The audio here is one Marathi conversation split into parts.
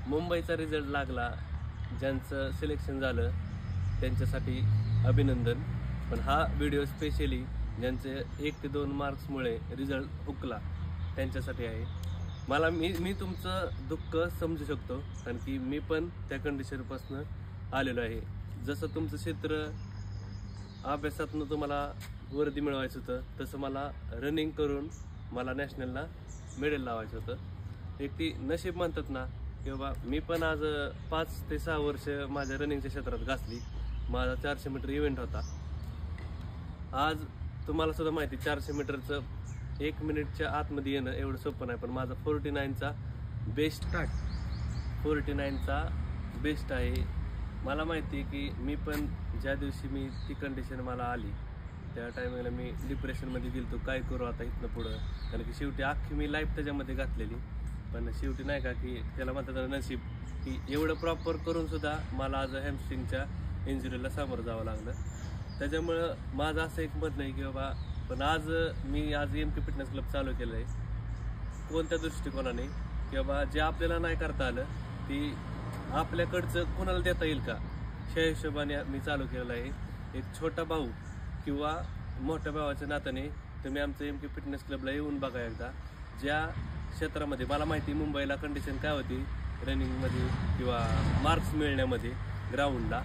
मुंबईचा रिझल्ट लागला, ज्यांचं सिलेक्शन झालं त्यांच्यासाठी अभिनंदन. पण हा व्हिडिओ स्पेशली ज्यांचे 1 ते 2 मार्क्समुळे रिझल्ट हुकला त्यांच्यासाठी आहे. मी तुमचं दुःख समजू शकतो, कारण की मी पण त्या कंडिशनपासून आलेलो आहे. जसं तुमचं क्षेत्र अभ्यासातनं तुम्हाला वर्दी मिळवायचं होतं, तसं मला रनिंग करून मला नॅशनलला मेडल लावायचं होतं. एक ती नशीब म्हणतात ना, की बाबा मी पण आज 5 ते 6 वर्ष माझ्या रनिंगच्या क्षेत्रात घासली. माझा 400 मीटर इव्हेंट होता. आज तुम्हाला सुद्धा माहिती 400 मीटरचं 1 मिनिटच्या आतमध्ये येणं एवढं सोपं नाही, पण माझा 49चा बेस्ट आहे. मला माहिती आहे की मी पण ज्या दिवशी मी ती कंडिशन मला आली त्या टायमिंगला मी डिप्रेशनमध्ये गेलतो, काय करू आता इथनं पुढं. कारण की शेवटी अख्खी मी लाईफ त्याच्यामध्ये घातलेली, पण शेवटी नाही का की त्याला म्हणतात नशीब, की एवढं प्रॉपर करून सुद्धा मला आज हॅमस्ट्रिंगच्या इंजुरीला सामोरं जावं लागलं. त्याच्यामुळं माझं असं एक मत नाही की बाबा, पण आज MK फिटनेस क्लब चालू केलं आहे कोणत्या दृष्टिकोनाने, की बाबा जे आपल्याला नाही करता आलं ती आपल्याकडचं कोणाला देता येईल का, ह्या हिशोबाने मी चालू केलेलं आहे. एक छोटा भाऊ किंवा मोठ्या भावाच्या नात्याने तुम्ही आमचं MK फिटनेस क्लबला येऊन बघा एकदा. ज्या क्षेत्रामध्ये मला माहिती मुंबईला कंडिशन काय होती रनिंगमध्ये किंवा मार्क्स मिळण्यामध्ये ग्राउंडला,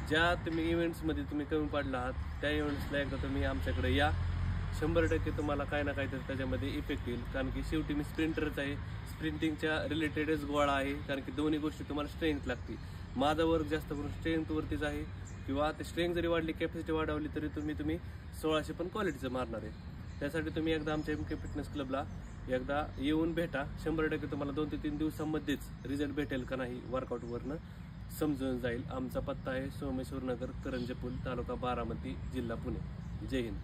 ज्या तुम्ही इव्हेंट्समध्ये तुम्ही कमी पडला आहात त्या इव्हेंट्सला एकदा तुम्ही आमच्याकडे या. 100% तुम्हाला काय ना काय तर त्याच्यामध्ये इफेक्ट येईल. कारण की शेवटी मी स्प्रिंटरच आहे, स्प्रिंटिंगच्या रिलेटेडच गोळा आहे. कारण की दोन्ही गोष्टी तुम्हाला स्ट्रेंथ लागते. माझा वर्क जास्त करून स्ट्रेंथवरतीच आहे, किंवा ते स्ट्रेंथ जरी वाढली, कॅपॅसिटी वाढवली तरी तुम्ही 1600 पण क्वालिटीचं मारणार आहे. त्यासाठी तुम्ही एकदा आमच्या MK फिटनेस क्लबला एकदा येऊन भेटा. 100% तुम्हाला 2 ते 3 दिवसांमध्येच रिझल्ट भेटेल का नाही वर्कआउटवरनं समजून जाईल. आमचा पत्ता आहे सोमेश्वर नगर, करंजे पूल, तालुका बारामती, जिल्हा पुणे. जय हिंद.